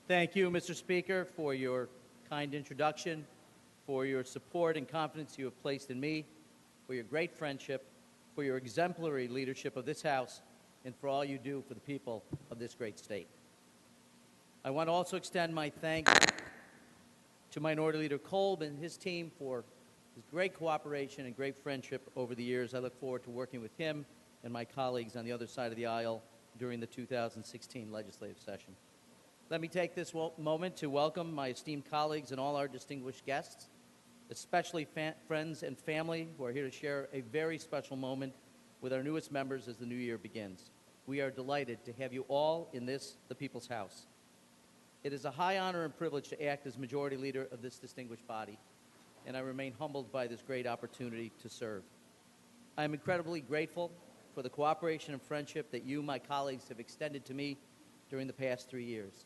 Thank you, Mr. Speaker, for your kind introduction, for your support and confidence you have placed in me, for your great friendship, for your exemplary leadership of this House, and for all you do for the people of this great state. I want to also extend my thanks to Minority Leader Kolb and his team for his great cooperation and great friendship over the years. I look forward to working with him and my colleagues on the other side of the aisle during the 2016 legislative session. Let me take this moment to welcome my esteemed colleagues and all our distinguished guests, especially friends and family who are here to share a very special moment with our newest members as the new year begins. We are delighted to have you all in this, the People's House. It is a high honor and privilege to act as Majority Leader of this distinguished body, and I remain humbled by this great opportunity to serve. I am incredibly grateful for the cooperation and friendship that you, my colleagues, have extended to me during the past 3 years.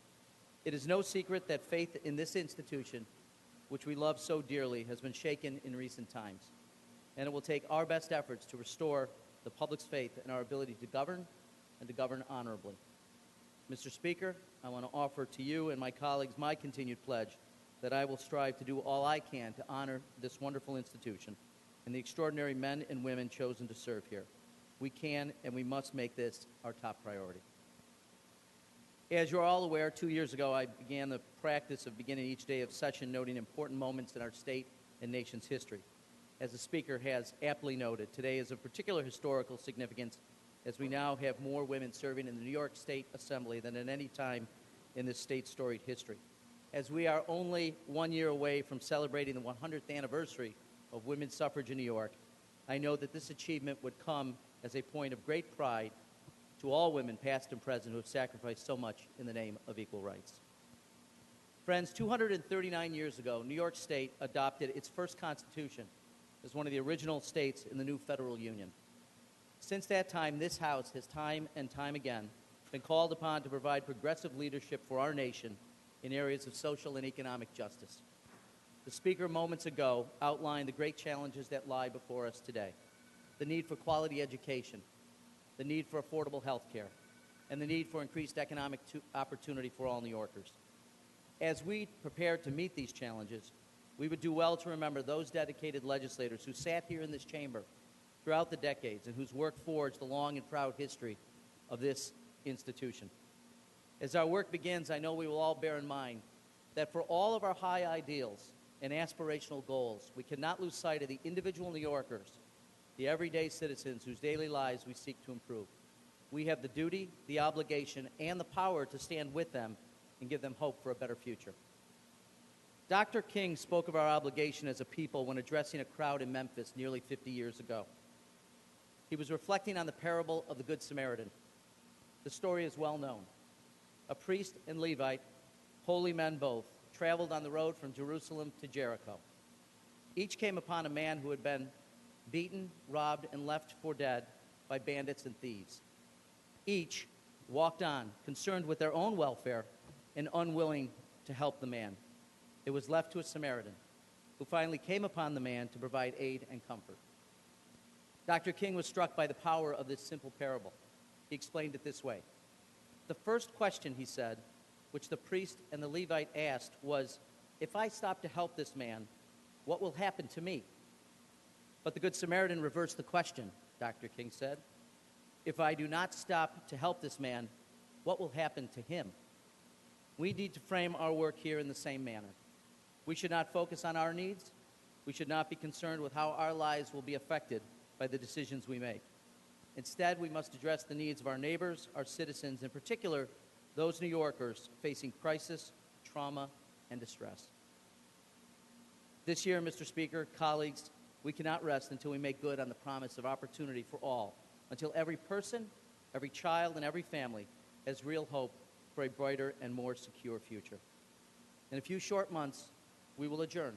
It is no secret that faith in this institution, which we love so dearly, has been shaken in recent times, and it will take our best efforts to restore the public's faith in our ability to govern and to govern honorably. Mr. Speaker, I want to offer to you and my colleagues my continued pledge that I will strive to do all I can to honor this wonderful institution and the extraordinary men and women chosen to serve here. We can and we must make this our top priority. As you're all aware, 2 years ago, I began the practice of beginning each day of session noting important moments in our state and nation's history. As the Speaker has aptly noted, today is of particular historical significance as we now have more women serving in the New York State Assembly than at any time in this state's storied history. As we are only 1 year away from celebrating the 100th anniversary of women's suffrage in New York, I know that this achievement would come as a point of great pride to all women, past and present, who have sacrificed so much in the name of equal rights. Friends, 239 years ago, New York State adopted its first Constitution as one of the original states in the new federal union. Since that time, this House has time and time again been called upon to provide progressive leadership for our nation in areas of social and economic justice. The Speaker moments ago outlined the great challenges that lie before us today: the need for quality education, the need for affordable health care, and the need for increased economic opportunity for all New Yorkers. As we prepare to meet these challenges, we would do well to remember those dedicated legislators who sat here in this chamber throughout the decades and whose work forged the long and proud history of this institution. As our work begins, I know we will all bear in mind that for all of our high ideals and aspirational goals, we cannot lose sight of the individual New Yorkers, the everyday citizens whose daily lives we seek to improve. We have the duty, the obligation, and the power to stand with them and give them hope for a better future. Dr. King spoke of our obligation as a people when addressing a crowd in Memphis nearly 50 years ago. He was reflecting on the parable of the Good Samaritan. The story is well known. A priest and Levite, holy men both, traveled on the road from Jerusalem to Jericho. Each came upon a man who had been beaten, robbed, and left for dead by bandits and thieves. Each walked on, concerned with their own welfare and unwilling to help the man. It was left to a Samaritan, who finally came upon the man to provide aid and comfort. Dr. King was struck by the power of this simple parable. He explained it this way. The first question, he said, which the priest and the Levite asked was, if I stop to help this man, what will happen to me? But the Good Samaritan reversed the question, Dr. King said. If I do not stop to help this man, what will happen to him? We need to frame our work here in the same manner. We should not focus on our needs. We should not be concerned with how our lives will be affected by the decisions we make. Instead, we must address the needs of our neighbors, our citizens, in particular, those New Yorkers facing crisis, trauma, and distress. This year, Mr. Speaker, colleagues, we cannot rest until we make good on the promise of opportunity for all, until every person, every child, and every family has real hope for a brighter and more secure future. In a few short months, we will adjourn,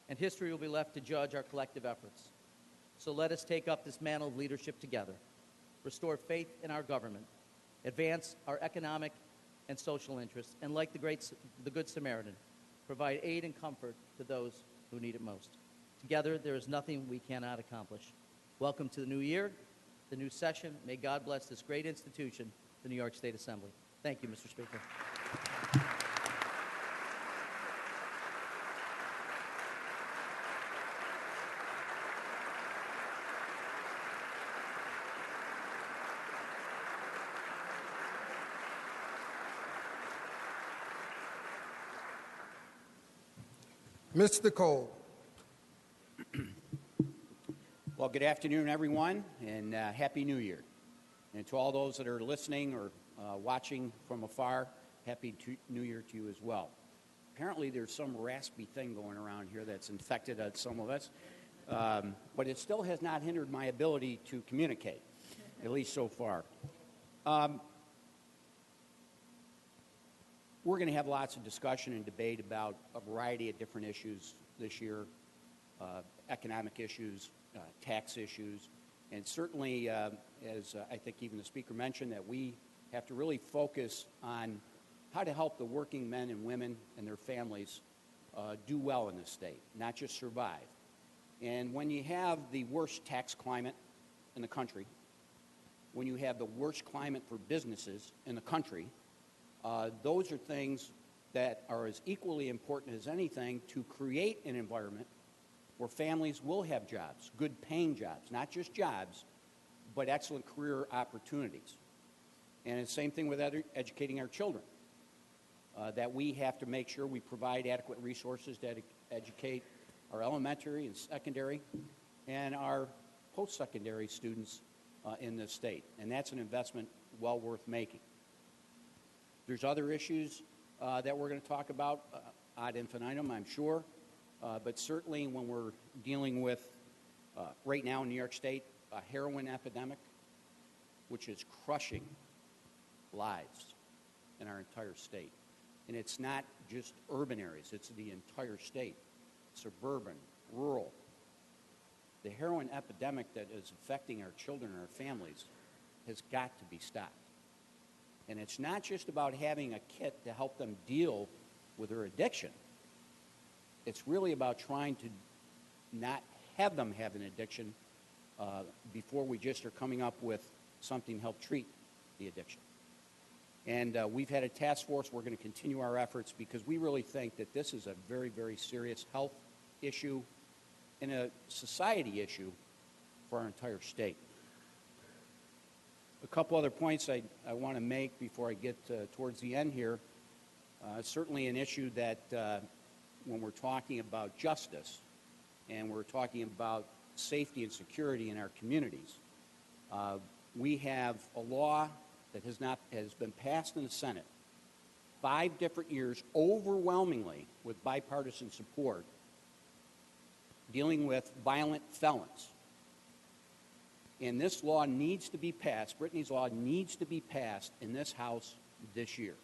and history will be left to judge our collective efforts. So let us take up this mantle of leadership together, restore faith in our government, advance our economic and social interests, and like the Good Samaritan, provide aid and comfort to those who need it most. Together, there is nothing we cannot accomplish. Welcome to the new year, the new session. May God bless this great institution, the New York State Assembly. Thank you, Mr. Speaker. Mr. Cole. Well, good afternoon, everyone, and Happy New Year. And to all those that are listening or watching from afar, Happy New Year to you as well. Apparently, there's some raspy thing going around here that's infected some of us, but it still has not hindered my ability to communicate, at least so far. We're going to have lots of discussion and debate about a variety of different issues this year, economic issues, tax issues, and certainly, as I think even the speaker mentioned, that we have to really focus on how to help the working men and women and their families do well in this state, not just survive. And when you have the worst tax climate in the country, when you have the worst climate for businesses in the country, those are things that are as equally important as anything to create an environment where families will have jobs, good paying jobs, not just jobs, but excellent career opportunities. And it's the same thing with educating our children, that we have to make sure we provide adequate resources to educate our elementary and secondary and our post-secondary students in this state. And that's an investment well worth making. There's other issues that we're going to talk about ad infinitum, I'm sure. But certainly when we're dealing with, right now in New York State, a heroin epidemic, which is crushing lives in our entire state. And it's not just urban areas, it's the entire state, suburban, rural. The heroin epidemic that is affecting our children and our families has got to be stopped. And it's not just about having a kit to help them deal with their addiction. It's really about trying to not have them have an addiction before we just are coming up with something to help treat the addiction. And we've had a task force. We're going to continue our efforts because we really think that this is a very, very serious health issue and a society issue for our entire state. A couple other points I want to make before I get towards the end here. Certainly an issue that when we're talking about justice and we're talking about safety and security in our communities, we have a law that has been passed in the Senate 5 different years, overwhelmingly with bipartisan support, dealing with violent felons. And this law needs to be passed, Brittany's law needs to be passed in this House this year.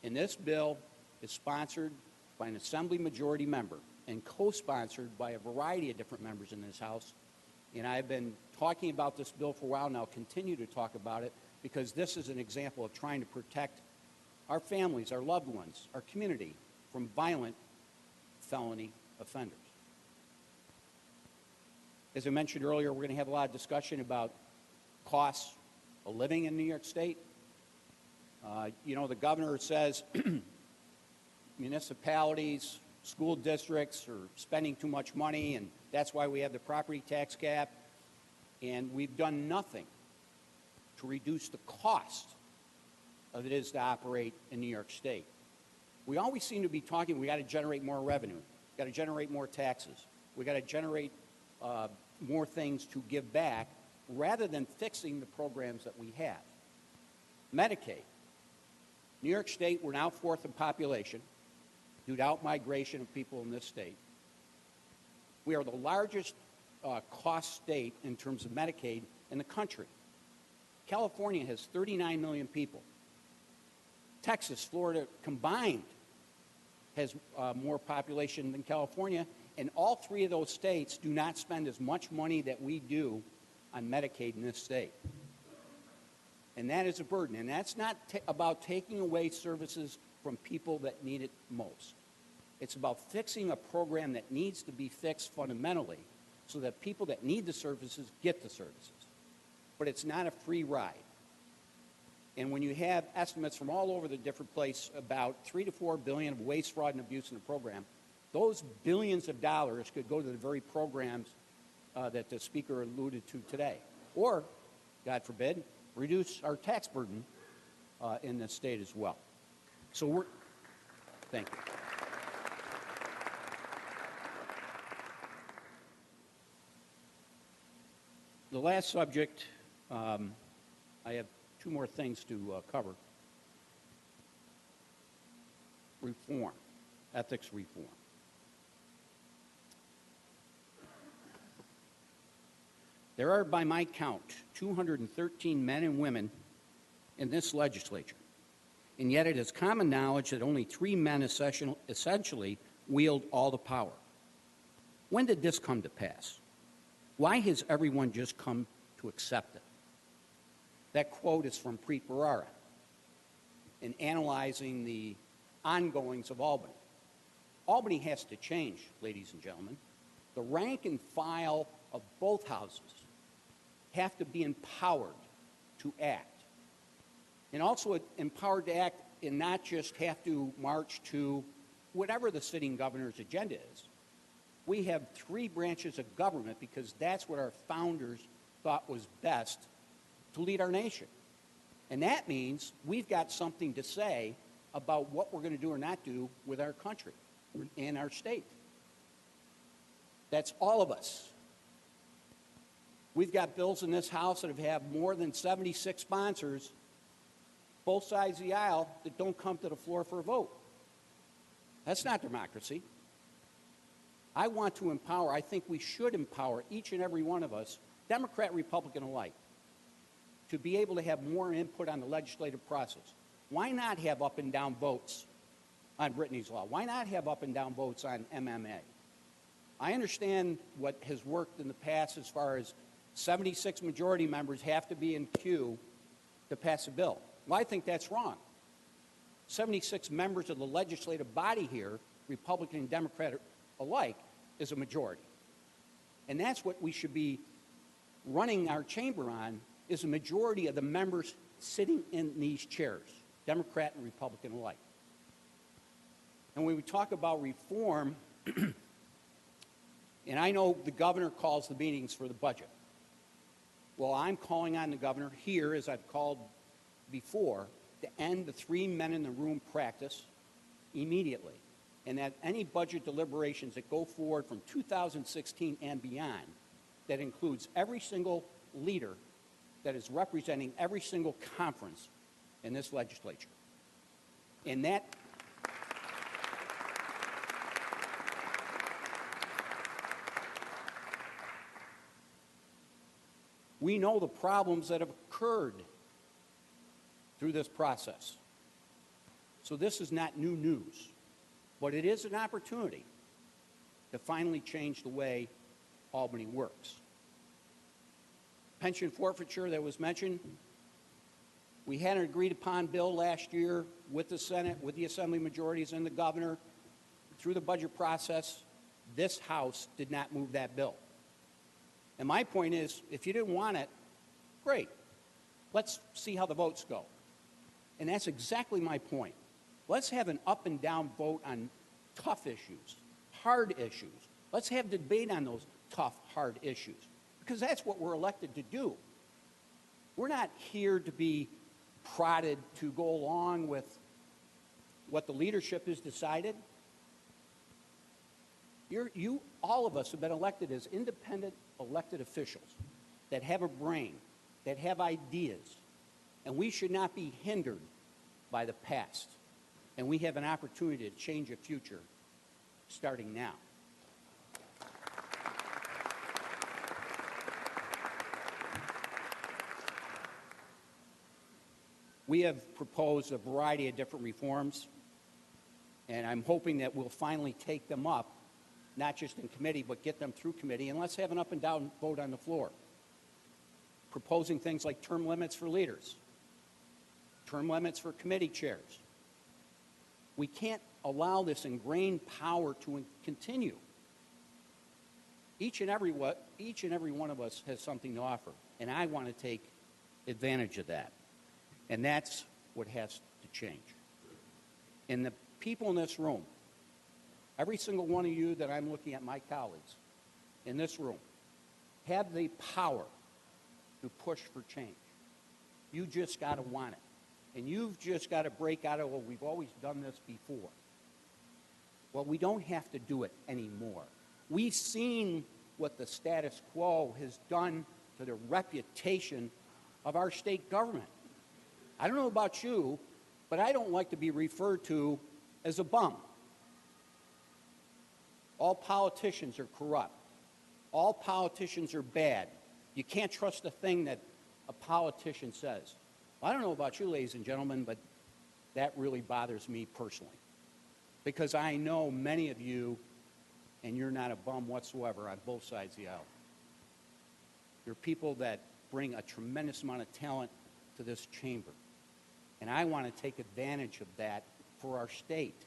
And this bill is sponsored by an Assembly majority member and co-sponsored by a variety of different members in this House. And I've been talking about this bill for a while now, continue to talk about it, because this is an example of trying to protect our families, our loved ones, our community from violent felony offenders. As I mentioned earlier, we're going to have a lot of discussion about costs of living in New York State. The governor says municipalities, school districts are spending too much money, and that's why we have the property tax cap. And we've done nothing to reduce the cost of it is to operate in New York State. We always seem to be talking, we got to generate more revenue, got to generate more taxes, we got to generate more things to give back, rather than fixing the programs that we have. Medicaid. New York State, we're now 4th in population due to outmigration of people in this state. We are the largest cost state in terms of Medicaid in the country. California has 39 million people. Texas, Florida combined has more population than California, and all 3 of those states do not spend as much money that we do on Medicaid in this state. And that is a burden. And that's not about taking away services from people that need it most. It's about fixing a program that needs to be fixed fundamentally so that people that need the services get the services. But it's not a free ride. And when you have estimates from all over the different places about $3 to $4 billion of waste, fraud, and abuse in the program, those billions of dollars could go to the very programs that the speaker alluded to today. Or, God forbid, reduce our tax burden in this state as well. So thank you. The last subject, I have two more things to cover. Reform, ethics reform. There are, by my count, 213 men and women in this legislature, and yet it is common knowledge that only 3 men essentially wield all the power. When did this come to pass? Why has everyone just come to accept it? That quote is from Preet Bharara in analyzing the ongoings of Albany. Albany has to change, ladies and gentlemen. The rank and file of both houses have to be empowered to act. And also empowered to act and not just have to march to whatever the sitting governor's agenda is. We have 3 branches of government because that's what our founders thought was best to lead our nation. And that means we've got something to say about what we're going to do or not do with our country and our state. That's all of us. We've got bills in this House that have more than 76 sponsors, both sides of the aisle, that don't come to the floor for a vote. That's not democracy. I want to empower, I think we should empower each and every one of us, Democrat, Republican alike, to be able to have more input on the legislative process. Why not have up and down votes on Brittany's Law? Why not have up and down votes on MMA? I understand what has worked in the past as far as 76 majority members have to be in queue to pass a bill. Well, I think that's wrong. 76 members of the legislative body here, Republican and Democrat alike, is a majority. And that's what we should be running our chamber on, is a majority of the members sitting in these chairs, Democrat and Republican alike. And when we talk about reform, and I know the governor calls the meetings for the budget. Well, I'm calling on the governor here, as I've called before, to end the 3 men in the room practice immediately, and that any budget deliberations that go forward from 2016 and beyond, that includes every single leader that is representing every single conference in this legislature. And that we know the problems that have occurred through this process. So this is not new news, but it is an opportunity to finally change the way Albany works. Pension forfeiture that was mentioned, we had an agreed upon bill last year with the Senate, with the Assembly majorities and the governor. Through the budget process, this House did not move that bill. And my point is, if you didn't want it, great. Let's see how the votes go. And that's exactly my point. Let's have an up and down vote on tough issues, hard issues. Let's have debate on those tough, hard issues, because that's what we're elected to do. We're not here to be prodded to go along with what the leadership has decided. All of us have been elected as independent elected officials that have a brain, that have ideas, and we should not be hindered by the past. And we have an opportunity to change a future starting now. We have proposed a variety of different reforms, and I'm hoping that we'll finally take them up, not just in committee, but get them through committee, and let's have an up and down vote on the floor. Proposing things like term limits for leaders, term limits for committee chairs. We can't allow this ingrained power to continue. Each and every one of us has something to offer, and I want to take advantage of that. And that's what has to change. And the people in this room, every single one of you that I'm looking at, my colleagues in this room, have the power to push for change. You just got to want it. And you've just got to break out of, well, we've always done this before. Well, we don't have to do it anymore. We've seen what the status quo has done to the reputation of our state government. I don't know about you, but I don't like to be referred to as a bum. All politicians are corrupt. All politicians are bad. You can't trust a thing that a politician says. Well, I don't know about you, ladies and gentlemen, but that really bothers me personally, because I know many of you, and you're not a bum whatsoever on both sides of the aisle. You're people that bring a tremendous amount of talent to this chamber, and I want to take advantage of that for our state.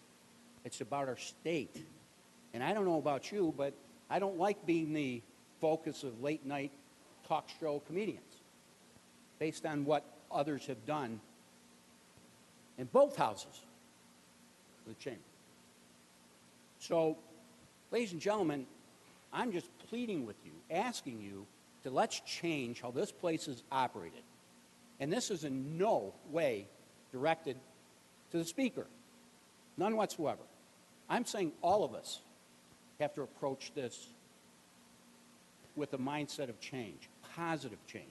It's about our state. And I don't know about you, but I don't like being the focus of late-night talk show comedians based on what others have done in both houses of the chamber. So, ladies and gentlemen, I'm just pleading with you, asking you to let's change how this place is operated. And this is in no way directed to the Speaker, none whatsoever. I'm saying all of us have to approach this with a mindset of change, positive change.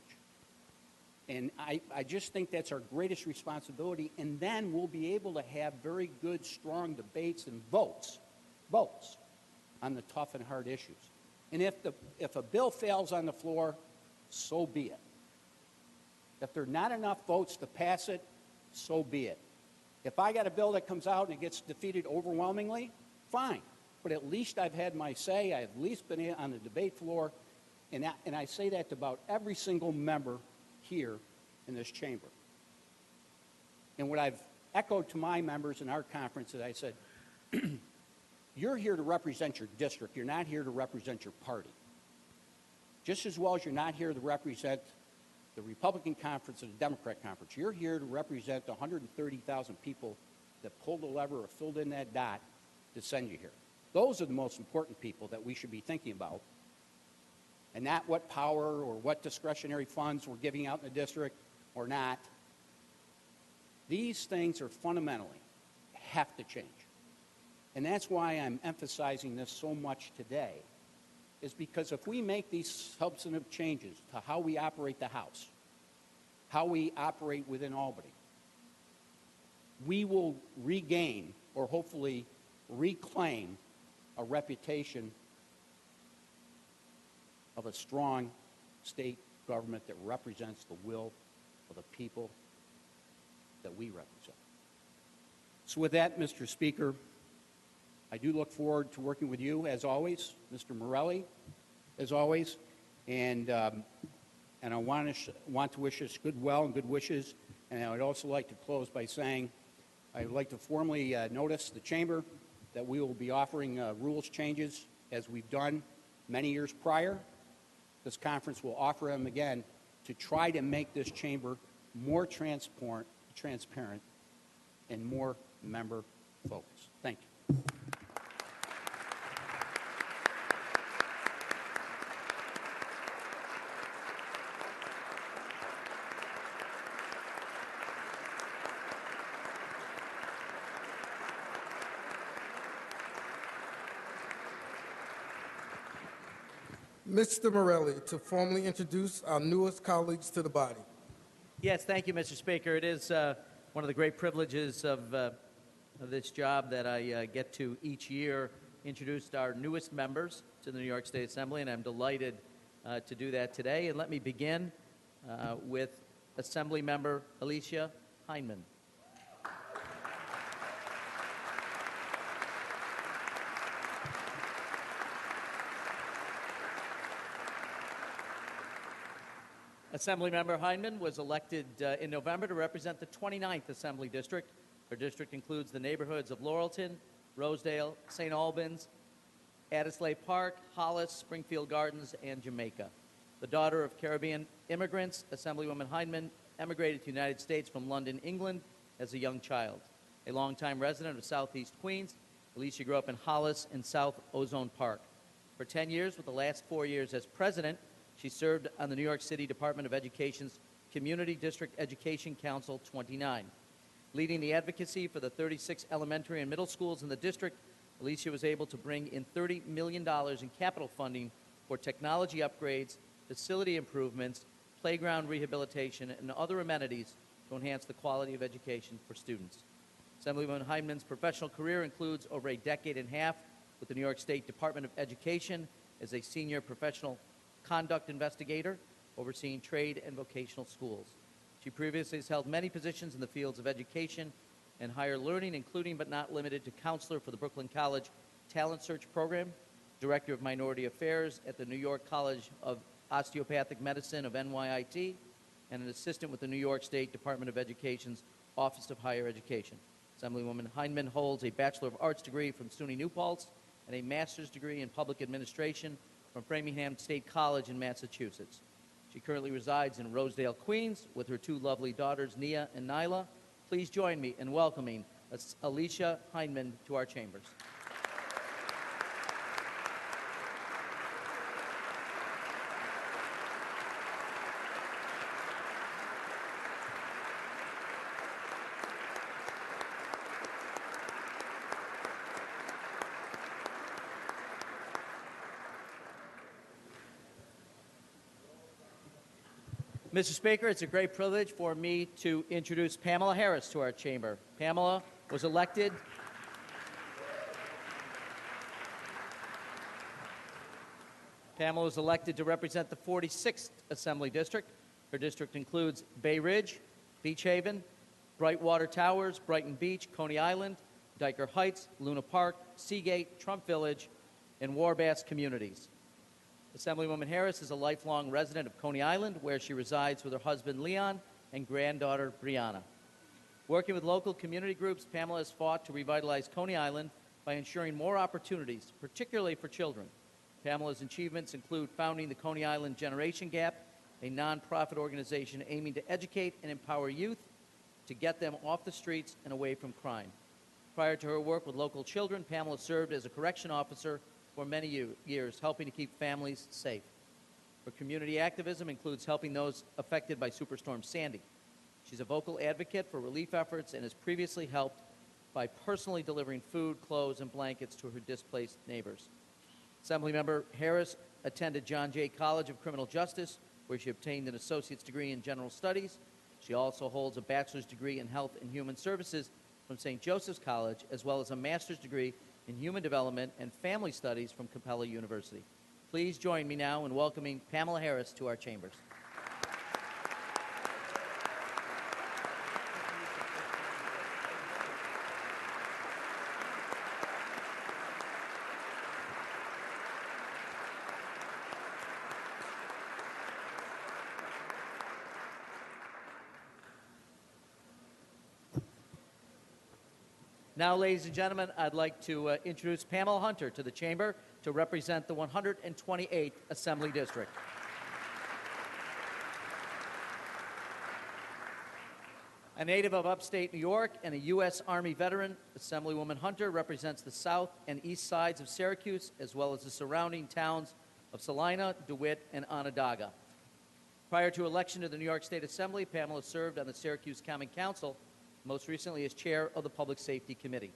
And I just think that's our greatest responsibility, and then we'll be able to have very good, strong debates and votes on the tough and hard issues. And if a bill fails on the floor, so be it. If there are not enough votes to pass it, so be it. If I got a bill that comes out and it gets defeated overwhelmingly, fine. But at least I've had my say. I've at least been on the debate floor. And I say that to about every single member here in this chamber. And what I've echoed to my members in our conference is I said, you're here to represent your district. You're not here to represent your party. Just as well as you're not here to represent the Republican conference or the Democrat conference. You're here to represent the 130,000 people that pulled the lever or filled in that dot to send you here. Those are the most important people that we should be thinking about, and not what power or what discretionary funds we're giving out in the district or not. These things are fundamentally have to change. And that's why I'm emphasizing this so much today, is because if we make these substantive changes to how we operate the House, how we operate within Albany, we will regain or hopefully reclaim a reputation of a strong state government that represents the will of the people that we represent. So with that, Mr. Speaker, I do look forward to working with you, as always, Mr. Morelli, as always, and I want to wish us good well and good wishes, and I would also like to close by saying I would like to formally notice the Chamber that we will be offering rules changes as we've done many years prior. This conference will offer them again to try to make this chamber more transparent and more member-focused. Thank you. Mr. Morelli, to formally introduce our newest colleagues to the body. Yes, thank you, Mr. Speaker. It is one of the great privileges of this job that I get to each year introduce our newest members to the New York State Assembly, and I'm delighted to do that today. And let me begin with Assembly Member Alicia Heineman. Assemblymember Heineman was elected in November to represent the 29th Assembly District. Her district includes the neighborhoods of Laurelton, Rosedale, St. Albans, Addisley Park, Hollis, Springfield Gardens, and Jamaica. The daughter of Caribbean immigrants, Assemblywoman Heineman emigrated to the United States from London, England as a young child. A longtime resident of Southeast Queens, Alicia grew up in Hollis and South Ozone Park. For 10 years, with the last 4 years as president, she served on the New York City Department of Education's Community District Education Council 29. Leading the advocacy for the 36 elementary and middle schools in the district, Alicia was able to bring in $30 million in capital funding for technology upgrades facility improvements, playground rehabilitation, and other amenities to enhance the quality of education for students. Assemblywoman Hyndman's professional career includes over a decade and a half with the New York State Department of Education as a senior professional conduct investigator overseeing trade and vocational schools. She previously has held many positions in the fields of education and higher learning, including but not limited to counselor for the Brooklyn College Talent Search Program, Director of Minority Affairs at the New York College of Osteopathic Medicine of NYIT, and an assistant with the New York State Department of Education's Office of Higher Education. Assemblywoman Hyndman holds a Bachelor of Arts degree from SUNY New Paltz and a master's degree in public administration from Framingham State College in Massachusetts. She currently resides in Rosedale, Queens, with her two lovely daughters, Nia and Nyla. Please join me in welcoming Alicia Hyndman to our chambers. Mr. Speaker, it's a great privilege for me to introduce Pamela Harris to our chamber. Pamela was elected to represent the 46th Assembly District. Her district includes Bay Ridge, Beach Haven, Brightwater Towers, Brighton Beach, Coney Island, Diker Heights, Luna Park, Seagate, Trump Village, and Warbass communities. Assemblywoman Harris is a lifelong resident of Coney Island, where she resides with her husband, Leon, and granddaughter, Brianna. Working with local community groups, Pamela has fought to revitalize Coney Island by ensuring more opportunities, particularly for children. Pamela's achievements include founding the Coney Island Generation Gap, a nonprofit organization aiming to educate and empower youth to get them off the streets and away from crime. Prior to her work with local children, Pamela served as a correction officer for many years, helping to keep families safe. Her community activism includes helping those affected by Superstorm Sandy. She's a vocal advocate for relief efforts and has previously helped by personally delivering food, clothes, and blankets to her displaced neighbors. Assemblymember Harris attended John Jay College of Criminal Justice, where she obtained an associate's degree in general studies. She also holds a bachelor's degree in health and human services from St. Joseph's College, as well as a master's degree in Human Development and Family Studies from Capella University. Please join me now in welcoming Pamela Harris to our chambers. Now, ladies and gentlemen, I'd like to introduce Pamela Hunter to the chamber to represent the 128th Assembly District. A native of upstate New York and a U.S. Army veteran, Assemblywoman Hunter represents the south and east sides of Syracuse, as well as the surrounding towns of Salina, DeWitt, and Onondaga. Prior to election to the New York State Assembly, Pamela served on the Syracuse Common Council, most recently as chair of the Public Safety Committee.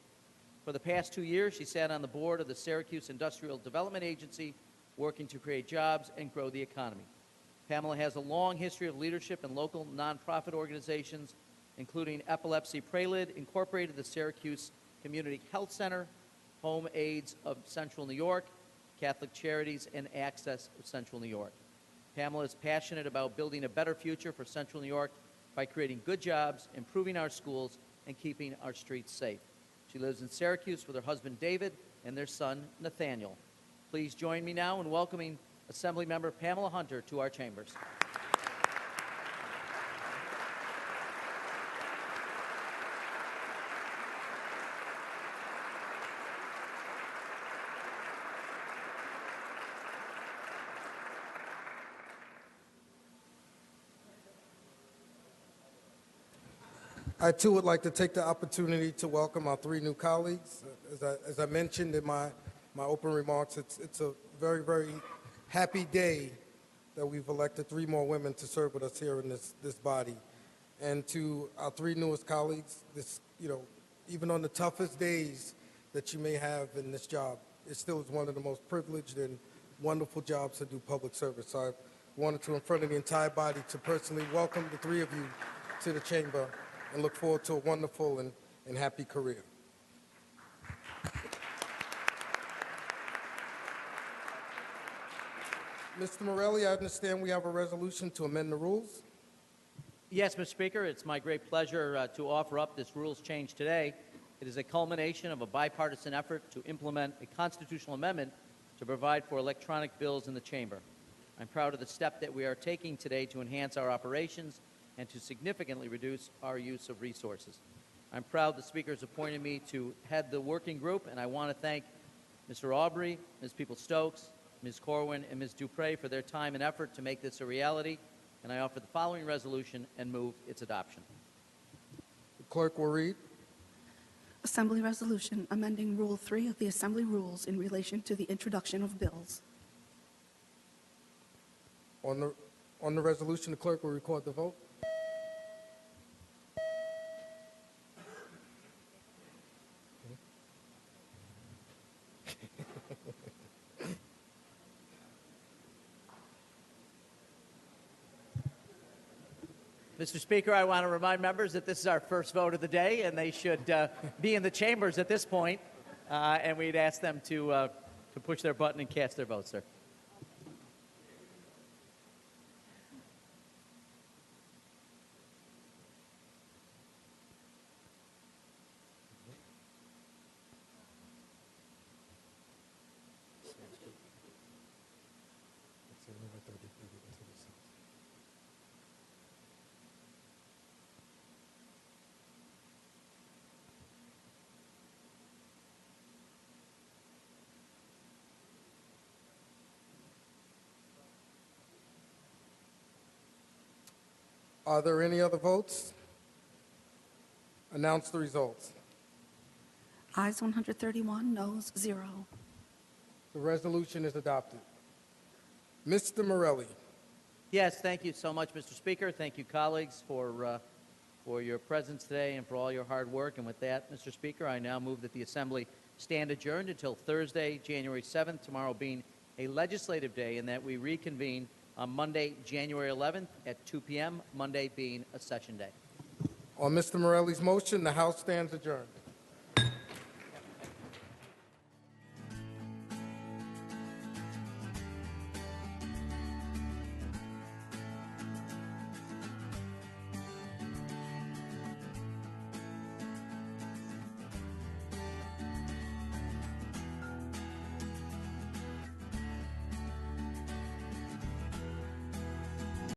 For the past 2 years, she sat on the board of the Syracuse Industrial Development Agency, working to create jobs and grow the economy. Pamela has a long history of leadership in local nonprofit organizations, including Epilepsy Prelude Incorporated, the Syracuse Community Health Center, Home AIDS of Central New York, Catholic Charities, and Access of Central New York. Pamela is passionate about building a better future for Central New York by creating good jobs, improving our schools, and keeping our streets safe. She lives in Syracuse with her husband, David, and their son, Nathaniel. Please join me now in welcoming Assemblymember Pamela Hunter to our chambers. I, too, would like to take the opportunity to welcome our three new colleagues. As I mentioned in my open remarks, it's a very, very happy day that we've elected three more women to serve with us here in this body. And to our three newest colleagues, even on the toughest days that you may have in this job, it still is one of the most privileged and wonderful jobs to do public service. So wanted to, in front of the entire body, to personally welcome the three of you to the chamber and look forward to a wonderful and happy career. Mr. Morelli, I understand we have a resolution to amend the rules. Yes, Mr. Speaker, it's my great pleasure to offer up this rules change today. It is a culmination of a bipartisan effort to implement a constitutional amendment to provide for electronic bills in the chamber. I'm proud of the step that we are taking today to enhance our operations and to significantly reduce our use of resources. I'm proud the Speaker has appointed me to head the working group, and I want to thank Mr. Aubrey, Ms. Peoples-Stokes, Ms. Corwin, and Ms. Dupre for their time and effort to make this a reality, and I offer the following resolution and move its adoption. The clerk will read. Assembly Resolution amending Rule 3 of the Assembly Rules in relation to the introduction of bills. On the resolution, the clerk will record the vote. Mr. Speaker, I want to remind members that this is our first vote of the day, and they should be in the chambers at this point, and we'd ask them to push their button and cast their vote, sir. Are there any other votes? Announce the results. Ayes 131, noes 0. The resolution is adopted. Mr. Morelli. Yes, thank you so much, Mr. Speaker. Thank you, colleagues, for your presence today and for all your hard work. And with that, Mr. Speaker, I now move that the Assembly stand adjourned until Thursday, January 7th, tomorrow being a legislative day, and that we reconvene on Monday, January 11th at 2 p.m., Monday being a session day. On Mr. Morelli's motion, the House stands adjourned.